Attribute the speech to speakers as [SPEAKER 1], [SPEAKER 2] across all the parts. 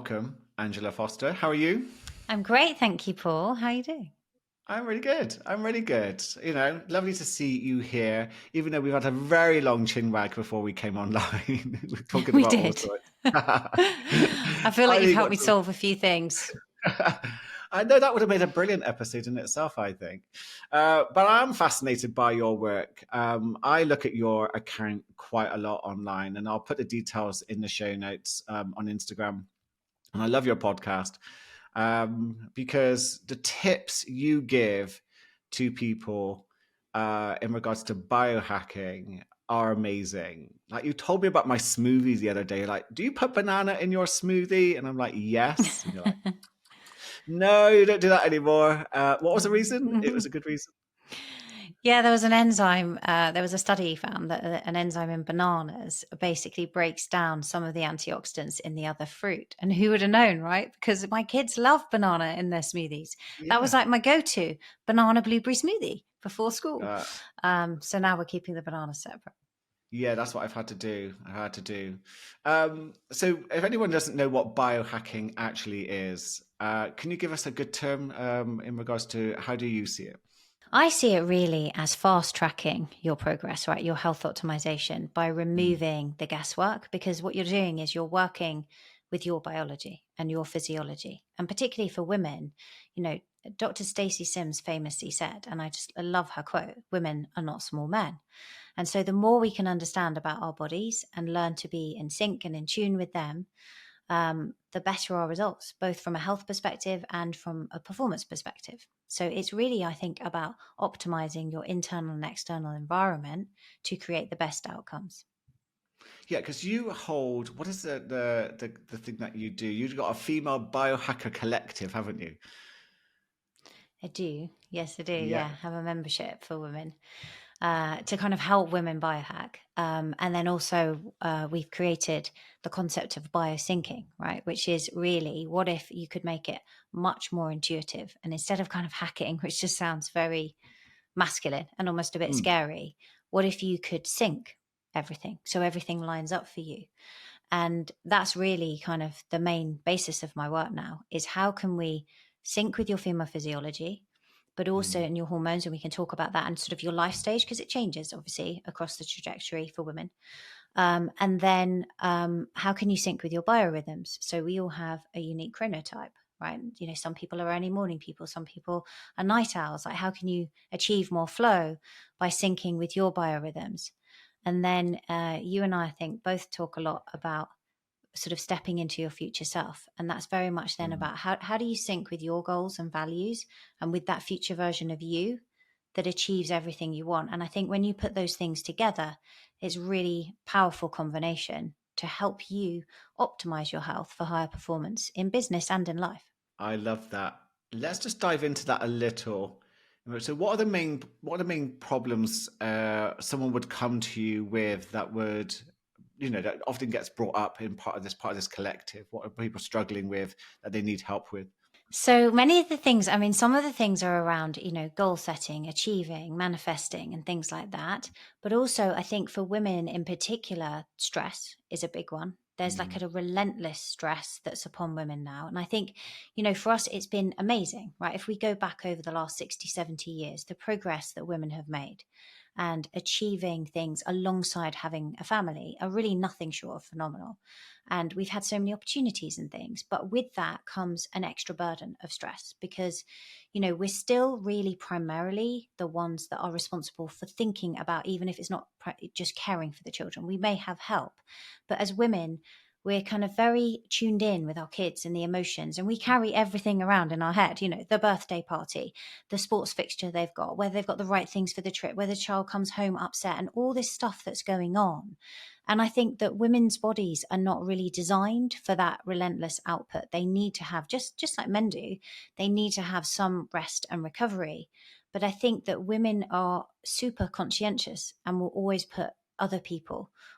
[SPEAKER 1] welcome Angela Foster. How are you?
[SPEAKER 2] I'm great, thank you, Paul. How are you doing?
[SPEAKER 1] I'm really good. I'm really good. Lovely to see you here, even though we've had a very long chin wag before we came online. We're talking
[SPEAKER 2] We
[SPEAKER 1] about all
[SPEAKER 2] did.
[SPEAKER 1] sorts.
[SPEAKER 2] I feel like you've
[SPEAKER 1] Finally
[SPEAKER 2] helped
[SPEAKER 1] got
[SPEAKER 2] me solve a few things.
[SPEAKER 1] I know that would have made a brilliant episode in itself, I think. But I'm fascinated by your work. I look at your account quite a lot online, and I'll put the details in the show notes on Instagram. And I love your podcast because the tips you give to people in regards to biohacking are amazing. Like you told me about my smoothies the other day. Like, do you put banana in your smoothie? And I'm like, yes. And you're like, no, you don't do that anymore. What was the reason? It was a good reason.
[SPEAKER 2] Yeah, there was an enzyme. There was a study found that an enzyme in bananas basically breaks down some of the antioxidants in the other fruit. And who would have known, right? Because my kids love banana in their smoothies. That was
[SPEAKER 1] Yeah.
[SPEAKER 2] like my go-to banana blueberry smoothie before school.
[SPEAKER 1] Uh,
[SPEAKER 2] So now we're keeping the bananas separate.
[SPEAKER 1] yeah, that's what I've had to do. So if anyone doesn't know what biohacking actually is, can you give us a good term in regards to how do you see it?
[SPEAKER 2] I see it really as fast tracking your progress, right? Your health optimization by
[SPEAKER 1] Mm.
[SPEAKER 2] removing the guesswork, because what you're doing is you're working with your biology and your physiology. And particularly for women, Dr. Stacey Sims famously said, and I love her quote, women are not small men. And so the more we can understand about our bodies and learn to be in sync and in tune with them, the better our results, both from a health perspective and from a performance perspective. So it's really, I think, about optimizing your internal and external environment to create the best outcomes.
[SPEAKER 1] Yeah, because you hold what is the thing that you do? You've got a female biohacker collective, haven't you?
[SPEAKER 2] I do. Yes, I do.
[SPEAKER 1] Yeah.
[SPEAKER 2] Yeah. Have a membership for women to kind of help women biohack. And then also, we've created the concept of biosyncing, right? Which is really what if you could make it much more intuitive and instead of kind of hacking, which just sounds very masculine and almost a bit
[SPEAKER 1] Mm.
[SPEAKER 2] scary, what if you could sync everything so everything lines up for you? And that's really kind of the main basis of my work now is how can we sync with your female physiology, but also
[SPEAKER 1] Mm.
[SPEAKER 2] in your hormones, and we can talk about that and sort of your life stage because it changes obviously across the trajectory for women. And then how can you sync with your biorhythms? So we all have a unique chronotype, right? Some people are early morning people, some people are night owls. Like, how can you achieve more flow by syncing with your biorhythms? And then you and I think, both talk a lot about sort of stepping into your future self. And that's very much then
[SPEAKER 1] Mm.
[SPEAKER 2] about how do you sync with your goals and values and with that future version of you that achieves everything you want. And I think when you put those things together, it's really powerful combination to help you optimize your health for higher performance in business and in life.
[SPEAKER 1] I love that. Let's just dive into that a little. So, what are the main problems someone would come to you with that would, that often gets brought up in part of this collective? What are people struggling with that they need help with?
[SPEAKER 2] So many of the things, I mean, some of the things are around, goal setting, achieving, manifesting, and things like that. But also, I think for women in particular, stress is a big one. There's like
[SPEAKER 1] Mm.
[SPEAKER 2] a relentless stress that's upon women now. And I think, for us, it's been amazing, right? If we go back over the last 60, 70 years, the progress that women have made and achieving things alongside having a family are really nothing short of phenomenal. And we've had so many opportunities and things, but with that comes an extra burden of stress because, we're still really primarily the ones that are responsible for thinking about, even if it's not just caring for the children, we may have help. But as women, we're kind of very tuned in with our kids and the emotions, and we carry everything around in our head, the birthday party, the sports fixture they've got, whether they've got the right things for the trip, whether the child comes home upset, and all this stuff that's going on. And I think that women's bodies are not really designed for that relentless output. They need to have, just like men do, they need to have some rest and recovery. But I think that women are super conscientious and will always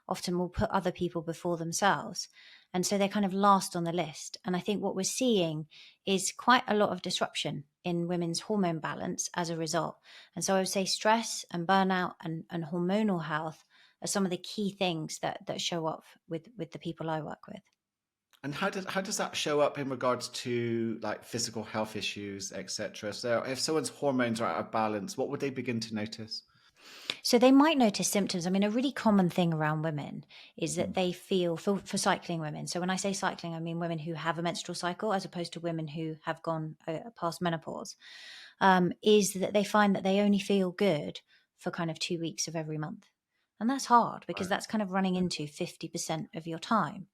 [SPEAKER 2] often will put other people before themselves. And so they're kind of last on the list. And I think what we're seeing is quite a lot of disruption in women's hormone balance as a result. And so I would say stress and burnout and hormonal health are some of the key things that show up with the people I work with.
[SPEAKER 1] And how does that show up in regards to like physical health issues, etc.? So if someone's hormones are out of balance, what would they begin to notice?
[SPEAKER 2] So they might notice symptoms. I mean, a really common thing around women is that
[SPEAKER 1] Mm.
[SPEAKER 2] they feel, for cycling women. So when I say cycling, I mean women who have a menstrual cycle as opposed to women who have gone past menopause, is that they find that they only feel good for kind of 2 weeks of every month. And that's hard because
[SPEAKER 1] Right.
[SPEAKER 2] that's kind of running into 50% of your time.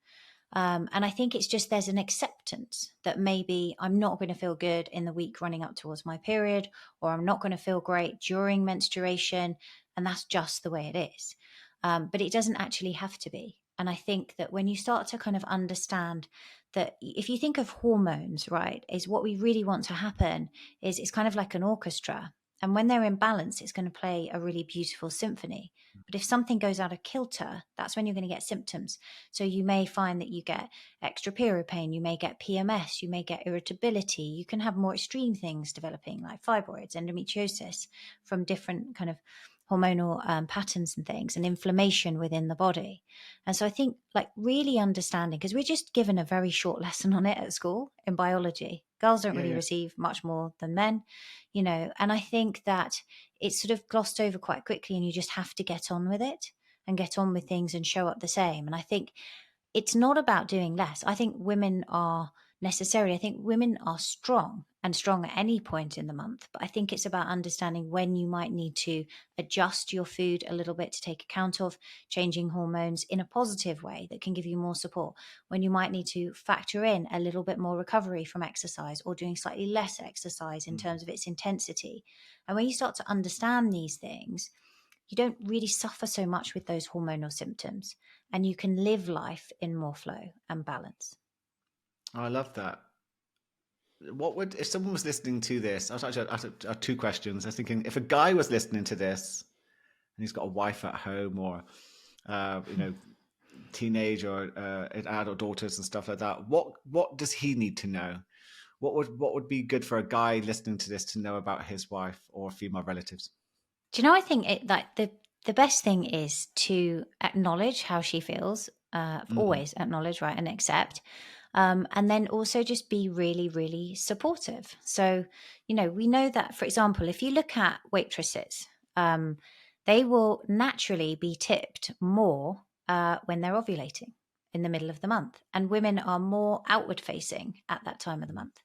[SPEAKER 2] And I think it's just there's an acceptance that maybe I'm not going to feel good in the week running up towards my period, or I'm not going to feel great during menstruation. And that's just the way it is. But it doesn't actually have to be. And I think that when you start to kind of understand that if you think of hormones, right, is what we really want to happen is it's kind of like an orchestra. And when they're in balance, it's going to play a really beautiful symphony. But if something goes out of kilter, that's when you're going to get symptoms. So you may find that you get extra period pain, you may get PMS, you may get irritability, you can have more extreme things developing like fibroids, endometriosis from different kind of hormonal patterns and things, and inflammation within the body. And so I think like really understanding, because we're just given a very short lesson on it at school in biology. Girls don't
[SPEAKER 1] Yeah,
[SPEAKER 2] really
[SPEAKER 1] yeah.
[SPEAKER 2] receive much more than men, and I think that it's sort of glossed over quite quickly and you just have to get on with it and get on with things and show up the same. And I think it's not about doing less. I think women are necessary. I think women are strong and strong at any point in the month. But I think it's about understanding when you might need to adjust your food a little bit to take account of changing hormones in a positive way that can give you more support. When you might need to factor in a little bit more recovery from exercise or doing slightly less exercise in
[SPEAKER 1] Mm.
[SPEAKER 2] terms of its intensity. And when you start to understand these things, you don't really suffer so much with those hormonal symptoms and you can live life in more flow and balance.
[SPEAKER 1] Oh, I love that. What would if someone was listening to this? I have two questions. I was thinking if a guy was listening to this and he's got a wife at home or you know teenage or adult daughters and stuff like that, what does he need to know? What would be good for a guy listening to this to know about his wife or female relatives?
[SPEAKER 2] Do you know, I think it like the best thing is to acknowledge how she feels,
[SPEAKER 1] Mm.
[SPEAKER 2] always acknowledge, right, and accept. And then also just be really, really supportive. So, we know that, for example, if you look at waitresses, they will naturally be tipped more when they're ovulating in the middle of the month. And women are more outward facing at that time of the month.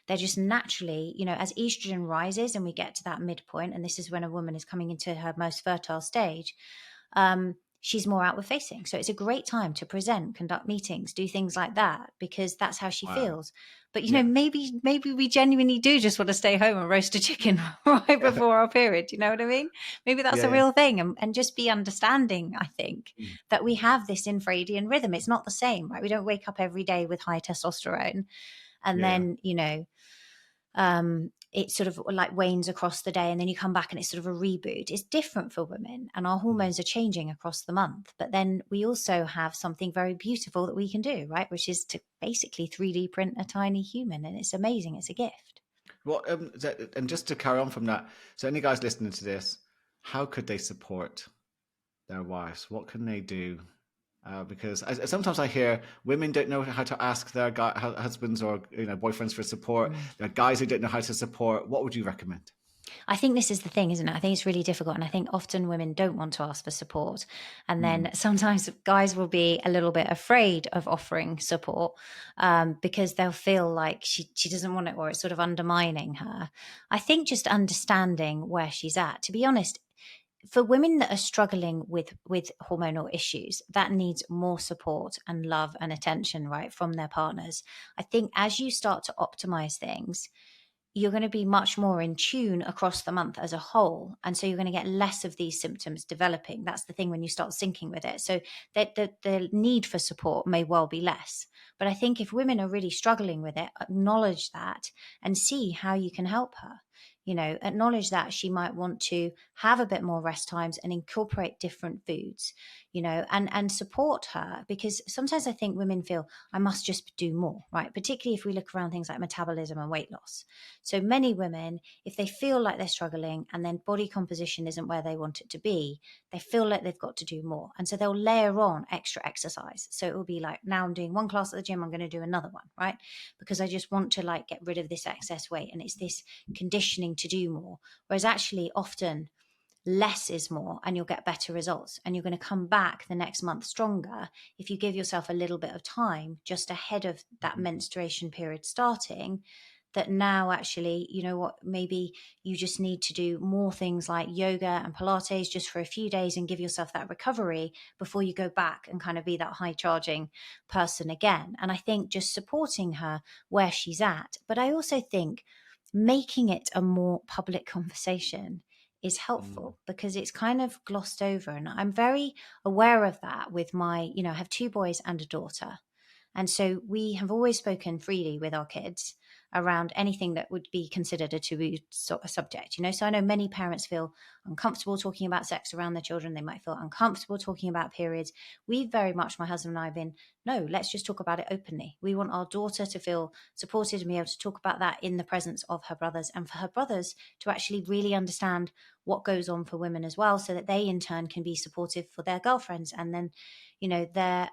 [SPEAKER 2] They're just naturally, as estrogen rises and we get to that midpoint, and this is when a woman is coming into her most fertile stage, she's more outward facing. So it's a great time to present, conduct meetings, do things like that, because that's how she
[SPEAKER 1] Wow.
[SPEAKER 2] feels. But
[SPEAKER 1] Yeah.
[SPEAKER 2] maybe we genuinely do just want to stay home and roast a chicken right before our period. You know what I mean? Maybe that's
[SPEAKER 1] Yeah.
[SPEAKER 2] a
[SPEAKER 1] Yeah.
[SPEAKER 2] real thing, and just be understanding, I think,
[SPEAKER 1] Mm.
[SPEAKER 2] that we have this infradian rhythm. It's not the same, right? We don't wake up every day with high testosterone and
[SPEAKER 1] Yeah. Yeah.
[SPEAKER 2] then, it sort of like wanes across the day and then you come back and it's sort of a reboot. It's different for women and our
[SPEAKER 1] Mm.
[SPEAKER 2] hormones are changing across the month. But then we also have something very beautiful that we can do, right? Which is to basically 3D print a tiny human. And it's amazing. It's a gift.
[SPEAKER 1] Well, and just to carry on from that, so any guys listening to this, how could they support their wives? What can they do? Because sometimes I hear women don't know how to ask their husbands or boyfriends for support.
[SPEAKER 2] Mm.
[SPEAKER 1] There are guys who don't know how to support. What would you recommend?
[SPEAKER 2] I think this is the thing, isn't it? I think it's really difficult. And I think often women don't want to ask for support. And then
[SPEAKER 1] Mm.
[SPEAKER 2] sometimes guys will be a little bit afraid of offering support because they'll feel like she doesn't want it or it's sort of undermining her. I think just understanding where she's at, to be honest, for women that are struggling with hormonal issues, that needs more support and love and attention, right, from their partners. I think as you start to optimize things, you're going to be much more in tune across the month as a whole. And so you're going to get less of these symptoms developing. That's the thing when you start syncing with it. So that the need for support may well be less. But I think if women are really struggling with it, acknowledge that and see how you can help her. acknowledge that she might want to have a bit more rest times and incorporate different foods, and support her, because sometimes I think women feel I must just do more, right? Particularly if we look around things like metabolism and weight loss. So many women, if they feel like they're struggling and then body composition isn't where they want it to be, they feel like they've got to do more. And so they'll layer on extra exercise. So it will be like, now I'm doing one class at the gym, I'm going to do another one, right? Because I just want to like get rid of this excess weight. And it's this conditioning to do more. Whereas actually often less is more, and you'll get better results, and you're going to come back the next month stronger if you give yourself a little bit of time just ahead of that menstruation period starting, that now actually, you know what, maybe you just need to do more things like yoga and Pilates just for a few days and give yourself that recovery before you go back and kind of be that high charging person again. And I think just supporting her where she's at, but I also think making it a more public conversation is
[SPEAKER 1] Mm.
[SPEAKER 2] helpful, because it's kind of glossed over. And I'm very aware of that with my, I have two boys and a daughter. And so we have always spoken freely with our kids around anything that would be considered a taboo subject. So I know many parents feel uncomfortable talking about sex around their children. They might feel uncomfortable talking about periods. We very much, my husband and I, have been, no, let's just talk about it openly. We want our daughter to feel supported and be able to talk about that in the presence of her brothers, and for her brothers to actually really understand what goes on for women as well, so that they in turn can be supportive for their girlfriends, and then their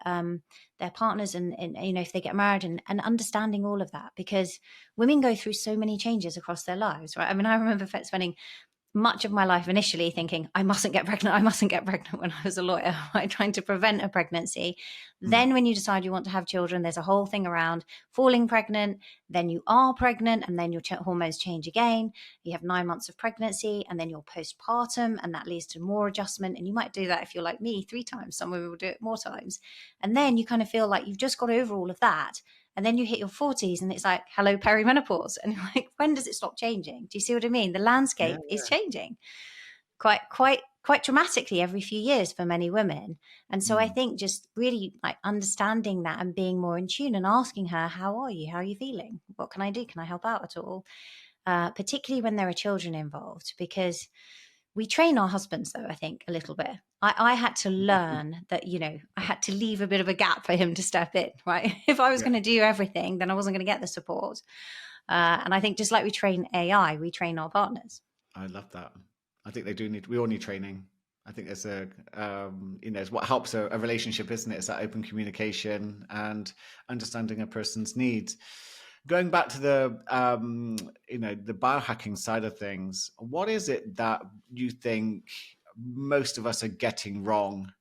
[SPEAKER 2] partners, and if they get married, and understanding all of that, because women go through so many changes across their lives, right? I mean, I remember spending much of my life initially thinking I mustn't get pregnant when I was a lawyer, right? Trying to prevent a pregnancy.
[SPEAKER 1] Mm.
[SPEAKER 2] Then when you decide you want to have children, there's a whole thing around falling pregnant, then you are pregnant, and then your hormones change again. You have 9 months of pregnancy, and then you're postpartum, and that leads to more adjustment. And you might do that, if you're like me, 3 times. Some women will do it more times. And then you kind of feel like you've just got over all of that. And then you hit your 40s and it's like, hello, perimenopause. And you're like, when does it stop changing? Do you see what I mean? The
[SPEAKER 1] Yeah,
[SPEAKER 2] landscape is changing quite dramatically every few years for many women. And so I
[SPEAKER 1] mm.
[SPEAKER 2] think just really like understanding that and being more in tune and asking her, how are you? How are you feeling? What can I do? Can I help out at all? Particularly when there are children involved, because we train our husbands, though, I think, a little bit. I had to learn that, I had to leave a bit of a gap for him to step in, right? If I was
[SPEAKER 1] Yeah,
[SPEAKER 2] going to do everything, then I wasn't going to get the support. And I think just like we train AI, we train our partners.
[SPEAKER 1] I love that. I think we all need training. I think there's it's what helps a relationship, isn't it? It's that open communication and understanding a person's needs. Going back to the biohacking side of things, what is it that you think most of us are getting wrong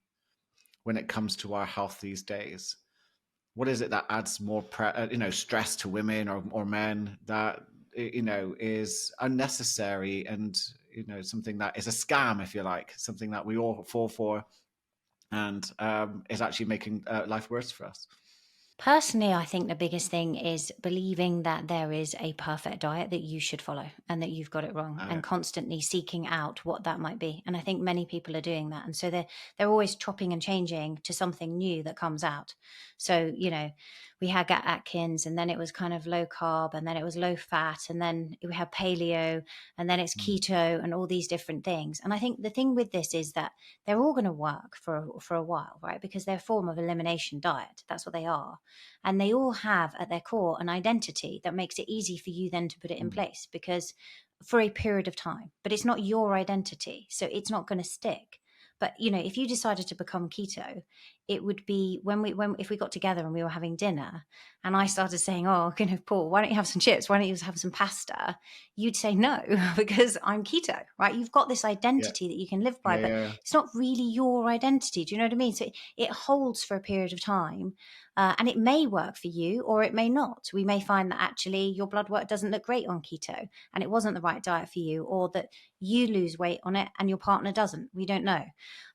[SPEAKER 1] when it comes to our health these days? What is it that adds more stress to women or men that is unnecessary, and something that is a scam, if you like, something that we all fall for, and is actually making life worse for us?
[SPEAKER 2] Personally, I think the biggest thing is believing that there is a perfect diet that you should follow and that you've got it wrong,
[SPEAKER 1] Yeah.
[SPEAKER 2] and constantly seeking out what that might be. And I think many people are doing that. And so they're always chopping and changing to something new that comes out. So, we had Atkins, and then it was kind of low carb, and then it was low fat, and then we had paleo, and then it's
[SPEAKER 1] Mm.
[SPEAKER 2] keto, and all these different things. And I think the thing with this is that they're all going to work for a while, right? Because they're a form of elimination diet. That's what they are. And they all have at their core an identity that makes it easy for you then to put it in
[SPEAKER 1] Mm.
[SPEAKER 2] place, because for a period of time, but it's not your identity. So it's not going to stick. But if you decided to become keto, it would be when if we got together and we were having dinner, and I started saying, "Oh, Paul, why don't you have some chips? Why don't you have some pasta?" You'd say no because I'm keto, right? You've got this
[SPEAKER 1] Yeah,
[SPEAKER 2] identity that you can live by,
[SPEAKER 1] yeah,
[SPEAKER 2] but
[SPEAKER 1] yeah,
[SPEAKER 2] it's not really your identity. Do you know what I mean? So it holds for a period of time, and it may work for you or it may not. We may find that actually your blood work doesn't look great on keto and it wasn't the right diet for you, or that you lose weight on it and your partner doesn't. We don't know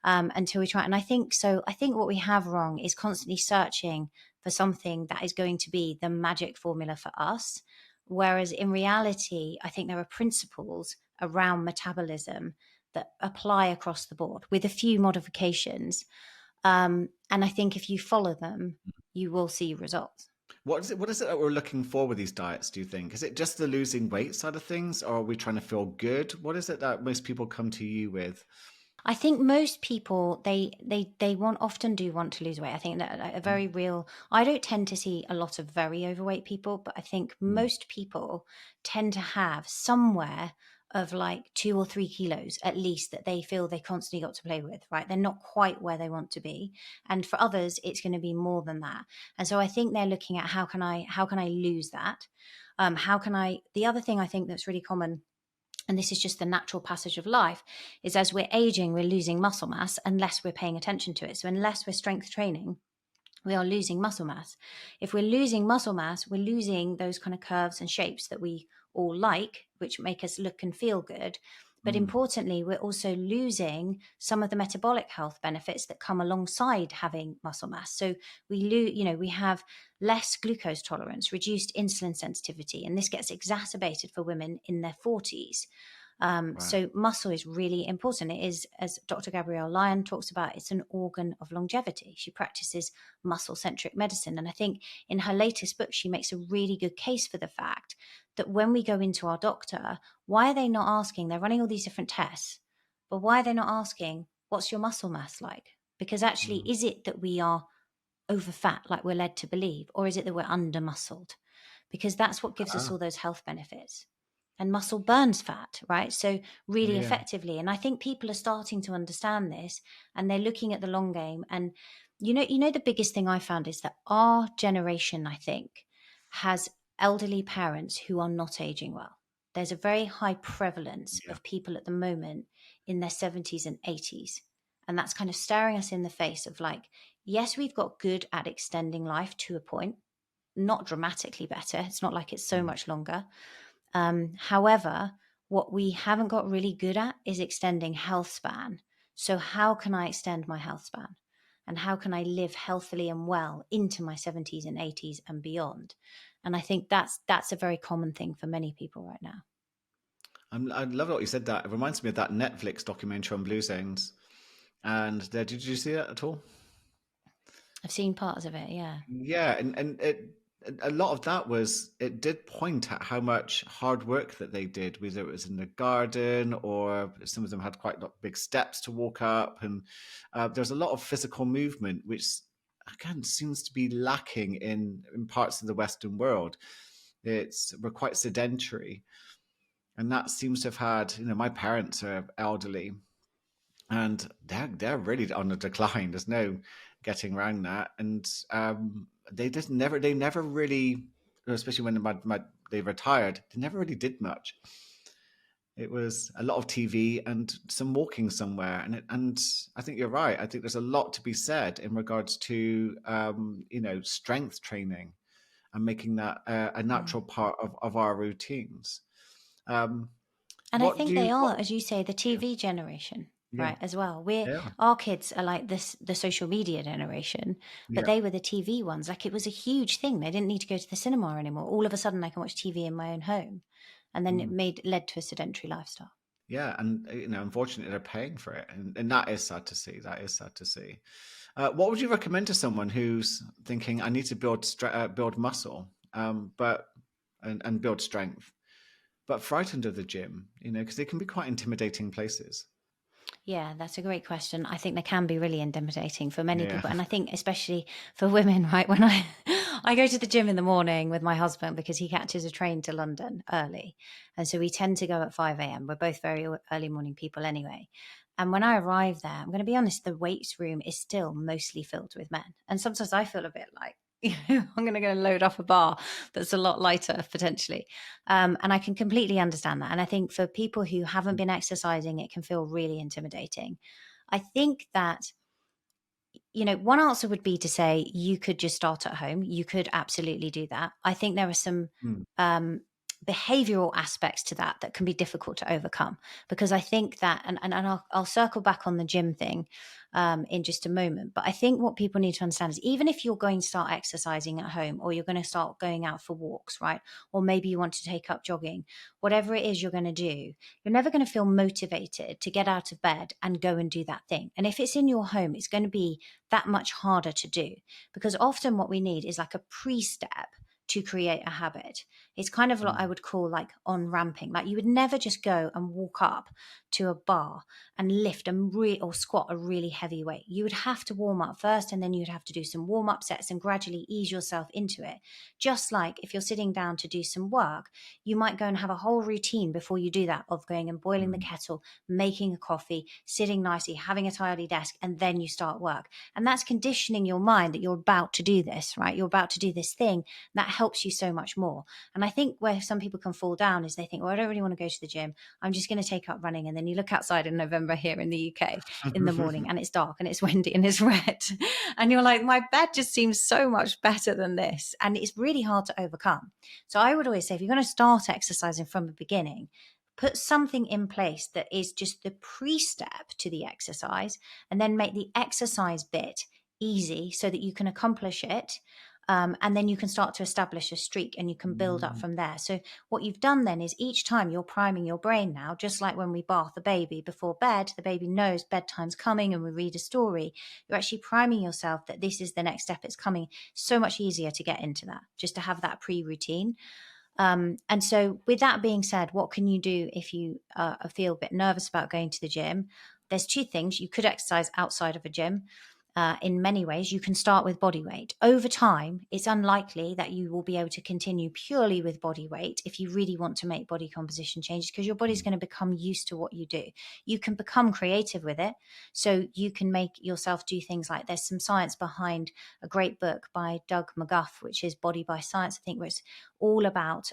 [SPEAKER 2] until we try. And I think so. I think what we have wrong is constantly searching for something that is going to be the magic formula for us. Whereas in reality, I think there are principles around metabolism that apply across the board with a few modifications. And I think if you follow them, you will see results.
[SPEAKER 1] What is it that we're looking for with these diets, do you think? Is it just the losing weight side of things, or are we trying to feel good? What is it that most people come to you with?
[SPEAKER 2] I think most people they want often do want to lose weight. I think that a
[SPEAKER 1] Mm,
[SPEAKER 2] very real. I don't tend to see a lot of very overweight people, but I think
[SPEAKER 1] mm,
[SPEAKER 2] most people tend to have somewhere of like 2 or 3 kilos at least that they feel they constantly got to play with. Right, they're not quite where they want to be, and for others it's going to be more than that. And so I think they're looking at how can I lose that? How can I? The other thing I think that's really common, and this is just the natural passage of life, is as we're aging, we're losing muscle mass unless we're paying attention to it. So unless we're strength training, we are losing muscle mass. If we're losing muscle mass, we're losing those kind of curves and shapes that we all like, which make us look and feel good. But
[SPEAKER 1] mm.
[SPEAKER 2] importantly, we're also losing some of the metabolic health benefits that come alongside having muscle mass. So we have less glucose tolerance, reduced insulin sensitivity, and this gets exacerbated for women in their 40s.
[SPEAKER 1] Right.
[SPEAKER 2] So muscle is really important. It is, as Dr. Gabrielle Lyon talks about, it's an organ of longevity. She practices muscle-centric medicine. And I think in her latest book, she makes a really good case for the fact that when we go into our doctor, why are they not asking? They're running all these different tests, but why are they not asking, what's your muscle mass like? Because actually,
[SPEAKER 1] Mm.
[SPEAKER 2] is it that we are over fat like we're led to believe, or is it that we're under muscled? Because that's what gives us
[SPEAKER 1] Ah,
[SPEAKER 2] all those health benefits. And muscle burns fat, right? So really
[SPEAKER 1] yeah.
[SPEAKER 2] effectively. And I think people are starting to understand this, and they're looking at the long game. And the biggest thing I found is that our generation, I think, has elderly parents who are not aging well. There's a very high prevalence
[SPEAKER 1] Yeah.
[SPEAKER 2] of people at the moment in their 70s and 80s. And that's kind of staring us in the face of like, yes, we've got good at extending life to a point, not dramatically better. It's not like it's so
[SPEAKER 1] Mm.
[SPEAKER 2] much longer. However, what we haven't got really good at is extending health span. So, how can I extend my health span? And how can I live healthily and well into my 70s and 80s and beyond? And I think that's a very common thing for many people right now.
[SPEAKER 1] I love what you said. That it reminds me of that Netflix documentary on blue zones. And did you see that at all?
[SPEAKER 2] I've seen parts of it, yeah.
[SPEAKER 1] Yeah, and a lot of that was it did point at how much hard work that they did, whether it was in the garden or some of them had quite big steps to walk up, and there's a lot of physical movement, which again seems to be lacking in parts of the Western world. We're quite sedentary, and that seems to have had, my parents are elderly, and they're really on the decline. There's no getting around that, and they never really, especially when they retired, they never really did much. It was a lot of TV and some walking somewhere, and I think you're right. I think there's a lot to be said in regards to strength training and making that a
[SPEAKER 2] Mm.
[SPEAKER 1] natural part of our routines. Um,
[SPEAKER 2] And I
[SPEAKER 1] what do
[SPEAKER 2] think
[SPEAKER 1] you?
[SPEAKER 2] they are,
[SPEAKER 1] What?
[SPEAKER 2] as you say, the
[SPEAKER 1] Yeah,
[SPEAKER 2] TV generation,
[SPEAKER 1] yeah,
[SPEAKER 2] right? As well. We're
[SPEAKER 1] yeah,
[SPEAKER 2] Our kids are like this the social media generation, but
[SPEAKER 1] yeah.
[SPEAKER 2] they were the TV ones. Like it was a huge thing. They didn't need to go to the cinema anymore. All of a sudden I can watch TV in my own home. And then it
[SPEAKER 1] Mm.
[SPEAKER 2] led to a sedentary lifestyle.
[SPEAKER 1] Yeah, and unfortunately, they're paying for it, and that is sad to see. That is sad to see. What would you recommend to someone who's thinking, "I need to build muscle, but and build strength, but frightened of the gym?" Because they can be quite intimidating places.
[SPEAKER 2] Yeah, that's a great question. I think they can be really intimidating for many
[SPEAKER 1] Yeah.
[SPEAKER 2] people, and I think especially for women, right? When I I go to the gym in the morning with my husband because he catches a train to London early, and so we tend to go at 5 a.m. We're both very early morning people anyway. And when I arrive there, I'm going to be honest, the weights room is still mostly filled with men, and sometimes I feel a bit like, I'm going to go load up a bar that's a lot lighter potentially. And I can completely understand that. And I think for people who haven't been exercising, it can feel really intimidating. I think that, one answer would be to say you could just start at home. You could absolutely do that. I think there are some
[SPEAKER 1] Mm.
[SPEAKER 2] um, behavioral aspects to that can be difficult to overcome, because I think that, and I'll circle back on the gym thing in just a moment, but I think what people need to understand is, even if you're going to start exercising at home, or you're going to start going out for walks, right, or maybe you want to take up jogging, whatever it is you're going to do, you're never going to feel motivated to get out of bed and go and do that thing. And if it's in your home, it's going to be that much harder to do, because often what we need is like a pre-step to create a habit. It's kind of what I would call like on ramping. Like, you would never just go and walk up to a bar and lift or squat a really heavy weight. You would have to warm up first, and then you'd have to do some warm up sets and gradually ease yourself into it. Just like if you're sitting down to do some work, you might go and have a whole routine before you do that, of going and boiling the kettle, making a coffee, sitting nicely, having a tidy desk, and then you start work. And that's conditioning your mind that you're about to do this, right? You're about to do this thing. That helps you so much more. And I think where some people can fall down is they think, well, I don't really want to go to the gym, I'm just going to take up running. And then you look outside in November here in the UK in the morning, and it's dark and it's windy and it's red. And you're like, my bed just seems so much better than this. And it's really hard to overcome. So I would always say, if you're going to start exercising from the beginning, put something in place that is just the pre-step to the exercise, and then make the exercise bit easy so that you can accomplish it. And then you can start to establish a streak, and you can build up from there. So what you've done then is, each time you're priming your brain now, just like when we bath a baby before bed, the baby knows bedtime's coming and we read a story. You're actually priming yourself that this is the next step, it's coming. So much easier to get into that, just to have that pre-routine. And so with that being said, what can you do if you feel a bit nervous about going to the gym? There's two things. You could exercise outside of a gym. In many ways, you can start with body weight. Over time, it's unlikely that you will be able to continue purely with body weight if you really want to make body composition changes, because your body's going to become used to what you do. You can become creative with it. So you can make yourself do things like, there's some science behind a great book by Doug McGuff, which is Body by Science, I think, where it's all about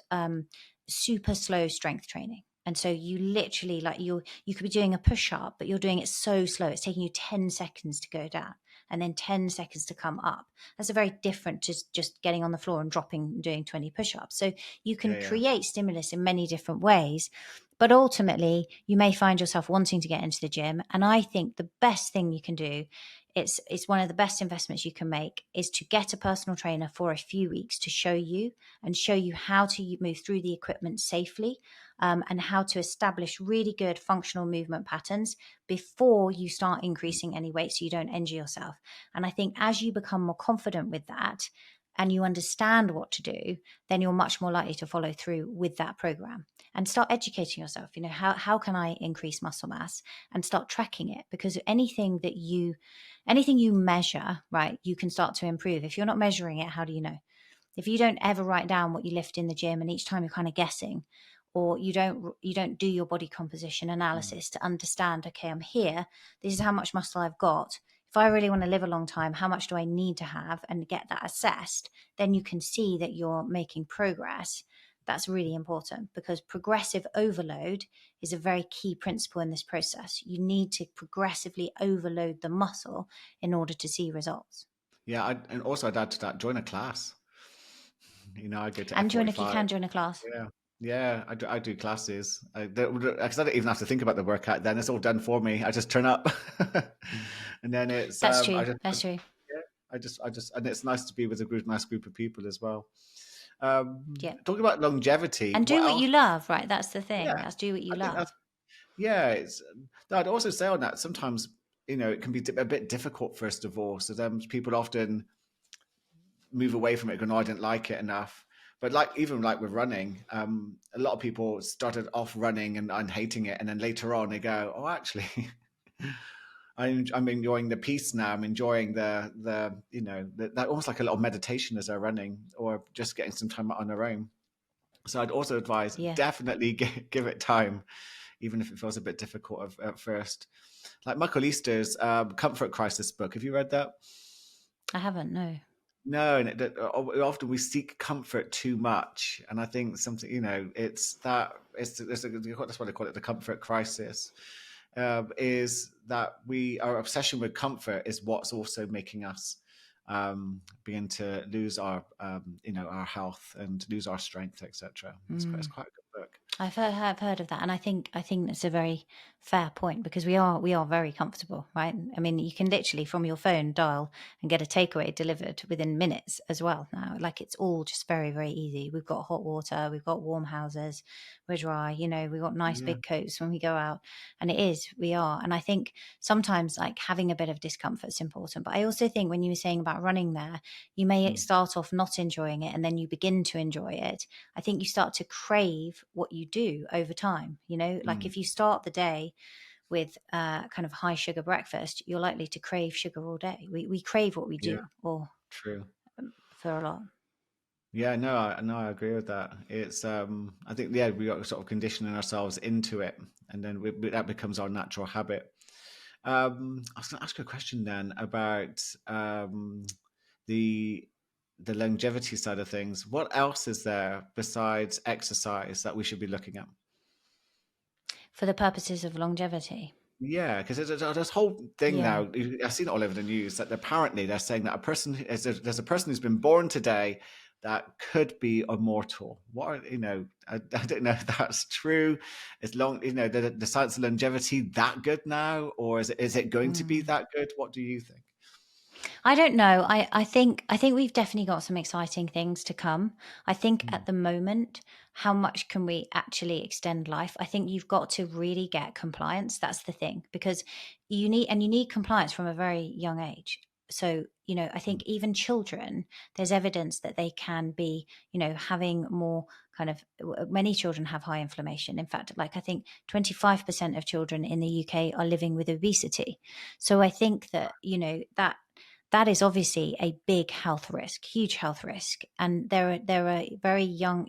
[SPEAKER 2] super slow strength training. And so you literally, like, you could be doing a push-up, but you're doing it so slow. It's taking you 10 seconds to go down, and then 10 seconds to come up. That's a very different to just getting on the floor and dropping and doing 20 push-ups. So you can create stimulus in many different ways. But ultimately, you may find yourself wanting to get into the gym. And I think the best thing you can do, it's one of the best investments you can make, is to get a personal trainer for a few weeks to show you how to move through the equipment safely, and how to establish really good functional movement patterns before you start increasing any weight, so you don't injure yourself. And I think as you become more confident with that, and you understand what to do, then you're much more likely to follow through with that program and start educating yourself. How can I increase muscle mass, and start tracking it? Because anything you measure, right, you can start to improve. If you're not measuring it, how do you know? If you don't ever write down what you lift in the gym, and each time you're kind of guessing, or you don't do your body composition analysis to understand, okay, I'm here, this is how much muscle I've got. If I really want to live a long time, how much do I need to have, and get that assessed, then you can see that you're making progress. That's really important, because progressive overload is a very key principle in this process. You need to progressively overload the muscle in order to see results.
[SPEAKER 1] Yeah, and also I'd add to that, join a class. I go to
[SPEAKER 2] And join, if you
[SPEAKER 1] F45.
[SPEAKER 2] can, join a class.
[SPEAKER 1] Yeah, yeah, I do classes. Because I don't even have to think about the workout. Then it's all done for me. I just turn up, and then it's
[SPEAKER 2] That's
[SPEAKER 1] I
[SPEAKER 2] true.
[SPEAKER 1] just
[SPEAKER 2] That's true.
[SPEAKER 1] yeah, I just, and it's nice to be with a nice group of people as well.
[SPEAKER 2] Yeah.
[SPEAKER 1] Talking about longevity,
[SPEAKER 2] And do
[SPEAKER 1] what
[SPEAKER 2] what
[SPEAKER 1] else?
[SPEAKER 2] you love, right? That's the thing.
[SPEAKER 1] Yeah,
[SPEAKER 2] That's do what you
[SPEAKER 1] I think
[SPEAKER 2] love.
[SPEAKER 1] that's yeah. It's I'd also say on that, sometimes it can be a bit difficult for us divorce. So then people often move away from it, going, "Oh, I didn't like it enough." But even like with running, a lot of people started off running and hating it, and then later on they go, "Oh, actually, I'm enjoying the peace now. I'm enjoying that almost like a little meditation as they're running, or just getting some time on their own." So I'd also advise,
[SPEAKER 2] Yeah.
[SPEAKER 1] definitely give it time, even if it feels a bit difficult at first. Like Michael Easter's Comfort Crisis book. Have you read that?
[SPEAKER 2] I haven't, no.
[SPEAKER 1] No, and often we seek comfort too much, and I think something it's that's what they call it, the comfort crisis. Is that our obsession with comfort is what's also making us begin to lose our, our health and lose our strength, etc. It's
[SPEAKER 2] Mm.
[SPEAKER 1] quite a good book.
[SPEAKER 2] Have heard of that, and I think that's a very fair point, because we are very comfortable, right? I mean, you can literally from your phone dial and get a takeaway delivered within minutes as well now. Like, it's all just very, very easy. We've got hot water, we've got warm houses, we're dry, we've got nice
[SPEAKER 1] Yeah.
[SPEAKER 2] big coats when we go out, and we are. And I think sometimes, like, having a bit of discomfort is important. But I also think when you were saying about running there, you may
[SPEAKER 1] Mm.
[SPEAKER 2] start off not enjoying it and then you begin to enjoy it. I think you start to crave what you do over time. Like,
[SPEAKER 1] Mm.
[SPEAKER 2] if you start the day with kind of high sugar breakfast, you're likely to crave sugar all day. We crave what we
[SPEAKER 1] Yeah,
[SPEAKER 2] do, or
[SPEAKER 1] true.
[SPEAKER 2] for a lot.
[SPEAKER 1] Yeah, no, I agree with that. It's I think, yeah, we got sort of conditioning ourselves into it, and then that becomes our natural habit. I was going to ask you a question then about the the longevity side of things. What else is there besides exercise that we should be looking at?
[SPEAKER 2] For the purposes of longevity.
[SPEAKER 1] Yeah, because there's this whole thing
[SPEAKER 2] Yeah.
[SPEAKER 1] now. I've seen it all over the news that apparently they're saying that there's a person who's been born today that could be immortal. I don't know if that's true. It's long, the science of longevity that good now, or is it going to be
[SPEAKER 2] Mm.
[SPEAKER 1] that good? What do you think?
[SPEAKER 2] I don't know. I think we've definitely got some exciting things to come. I think
[SPEAKER 1] Mm.
[SPEAKER 2] at the moment, how much can we actually extend life? I think you've got to really get compliance. That's the thing, because you need compliance from a very young age. So, I think even children, there's evidence that they can be, having more kind of, many children have high inflammation. In fact, like, I think 25% of children in the UK are living with obesity. So I think that, that is obviously a big health risk, huge health risk. And there are very young,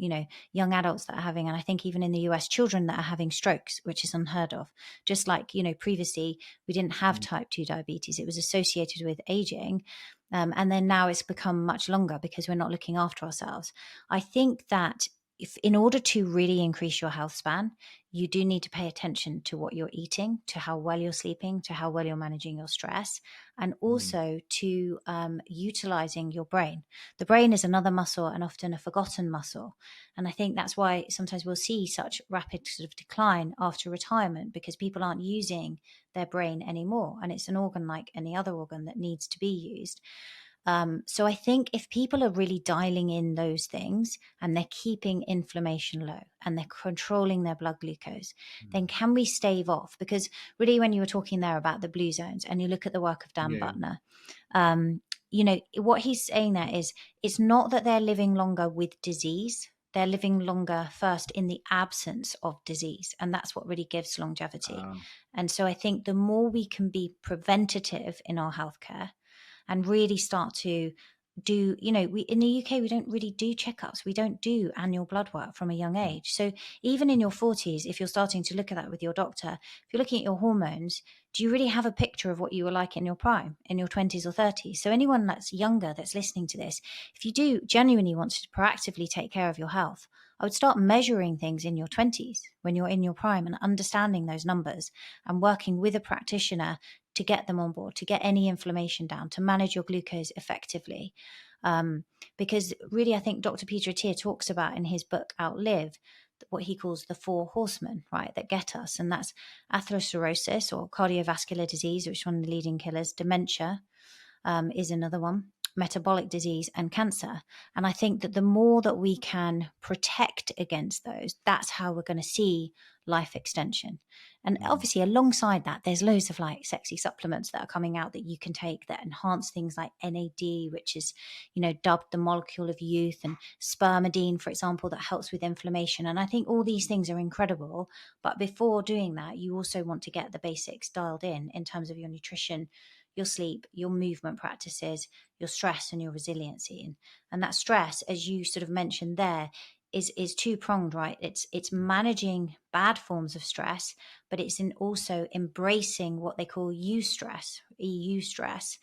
[SPEAKER 2] young adults that are having, and I think even in the US, children that are having strokes, which is unheard of. Just like, previously we didn't have
[SPEAKER 1] Mm.
[SPEAKER 2] type 2 diabetes, it was associated with aging. And then now it's become much longer because we're not looking after ourselves. I think that if, in order to really increase your health span, you do need to pay attention to what you're eating, to how well you're sleeping, to how well you're managing your stress, and
[SPEAKER 1] Mm.
[SPEAKER 2] also to utilizing your brain. The brain is another muscle, and often a forgotten muscle. And I think that's why sometimes we'll see such rapid sort of decline after retirement, because people aren't using their brain anymore. And it's an organ like any other organ that needs to be used. So I think if people are really dialing in those things and they're keeping inflammation low and they're controlling their blood glucose, then
[SPEAKER 1] Mm.
[SPEAKER 2] can we stave off? Because really, when you were talking there about the blue zones and you look at the work of Dan
[SPEAKER 1] Yeah.
[SPEAKER 2] Butner, what he's saying there is, it's not that they're living longer with disease. They're living longer first in the absence of disease. And that's what really gives longevity.
[SPEAKER 1] Uh,
[SPEAKER 2] And so I think the more we can be preventative in our healthcare and really start to do, we in the UK, we don't really do checkups. We don't do annual blood work from a young
[SPEAKER 1] mm.
[SPEAKER 2] age. So even in your 40s, if you're starting to look at that with your doctor, if you're looking at your hormones, do you really have a picture of what you were like in your prime, in your 20s or 30s? So anyone that's younger that's listening to this, if you do genuinely want to proactively take care of your health, I would start measuring things in your 20s when you're in your prime and understanding those numbers and working with a practitioner to get them on board, to get any inflammation down, to manage your glucose effectively. Um, because really, I think Dr. Peter Attia talks about in his book Outlive what he calls the four horsemen, right, that get us. And that's atherosclerosis or cardiovascular disease, which is one of the leading killers. Dementia is another one, metabolic disease, and cancer. And I think that the more that we can protect against those, that's how we're going to see life extension. And
[SPEAKER 1] Mm.
[SPEAKER 2] obviously, alongside that, there's loads of like sexy supplements that are coming out that you can take that enhance things like NAD, which is, dubbed the molecule of youth, and spermidine, for example, that helps with inflammation. And I think all these things are incredible. But before doing that, you also want to get the basics dialed in terms of your nutrition, your sleep, your movement practices, your stress, and your resiliency. And that stress, as you sort of mentioned there, is two pronged, right? It's managing bad forms of stress, but it's in also embracing what they call eustress, EU stress.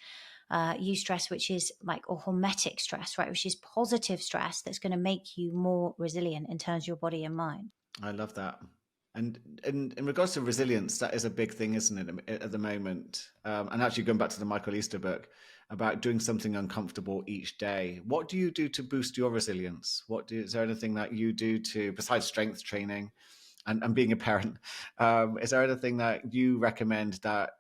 [SPEAKER 2] Eustress, which is like, or hormetic stress, right, which is positive stress that's going to make you more resilient in terms of your body and mind.
[SPEAKER 1] I love that. And in regards to resilience, that is a big thing, isn't it, at the moment? And actually, going back to the Michael Easter book, about doing something uncomfortable each day. What do you do to boost your resilience? Is there anything that you do to, besides strength training and being a parent, is there anything that you recommend that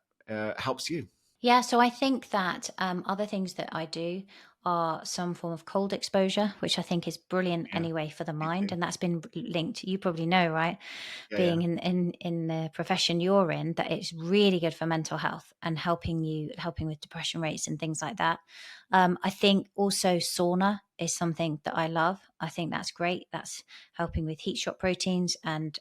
[SPEAKER 1] helps you?
[SPEAKER 2] Yeah, so I think that other things that I do are some form of cold exposure, which I think is brilliant
[SPEAKER 1] Yeah,
[SPEAKER 2] anyway for the
[SPEAKER 1] me
[SPEAKER 2] mind,
[SPEAKER 1] too.
[SPEAKER 2] and that's been linked. You probably know, right?
[SPEAKER 1] Yeah, yeah.
[SPEAKER 2] Being in the profession you're in, that it's really good for mental health and helping with depression rates and things like that. I think also sauna is something that I love. I think that's great. That's helping with heat shock proteins, and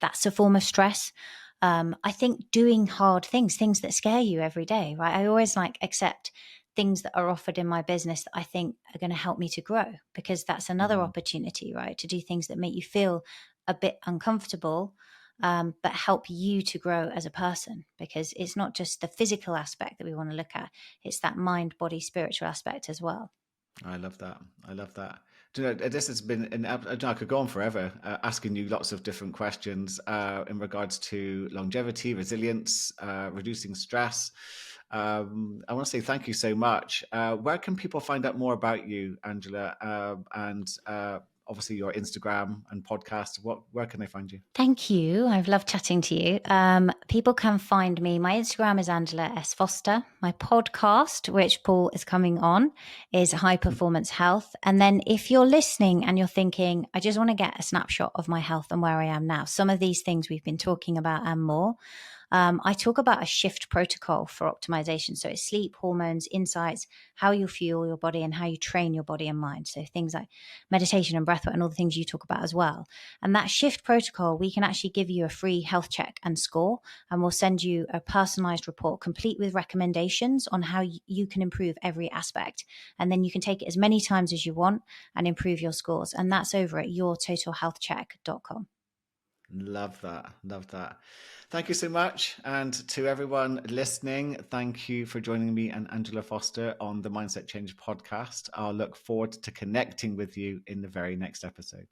[SPEAKER 2] that's a form of stress. I think doing hard things that scare you every day, right? I always accept things that are offered in my business that I think are going to help me to grow, because that's another
[SPEAKER 1] Mhm.
[SPEAKER 2] opportunity, right? To do things that make you feel a bit uncomfortable, but help you to grow as a person, because it's not just the physical aspect that we want to look at, it's that mind, body, spiritual aspect as well.
[SPEAKER 1] I love that. I love that. Do you know, this has been I could go on forever asking you lots of different questions in regards to longevity, resilience, reducing stress. I want to say thank you so much. Where can people find out more about you, Angela, and obviously your Instagram and podcast? Where can they find you?
[SPEAKER 2] Thank you. I've loved chatting to you. People can find me. My Instagram is Angela S. Foster. My podcast, which Paul is coming on, is High Performance Health. And then if you're listening and you're thinking, I just want to get a snapshot of my health and where I am now, some of these things we've been talking about and more, I talk about a shift protocol for optimization. So it's sleep, hormones, insights, how you fuel your body and how you train your body and mind. So things like meditation and breathwork and all the things you talk about as well. And that shift protocol, we can actually give you a free health check and score, and we'll send you a personalized report complete with recommendations on how you can improve every aspect. And then you can take it as many times as you want and improve your scores. And that's over at yourtotalhealthcheck.com.
[SPEAKER 1] Love that. Love that. Thank you so much. And to everyone listening, thank you for joining me and Angela Foster on the Mindset Change podcast. I'll look forward to connecting with you in the very next episode.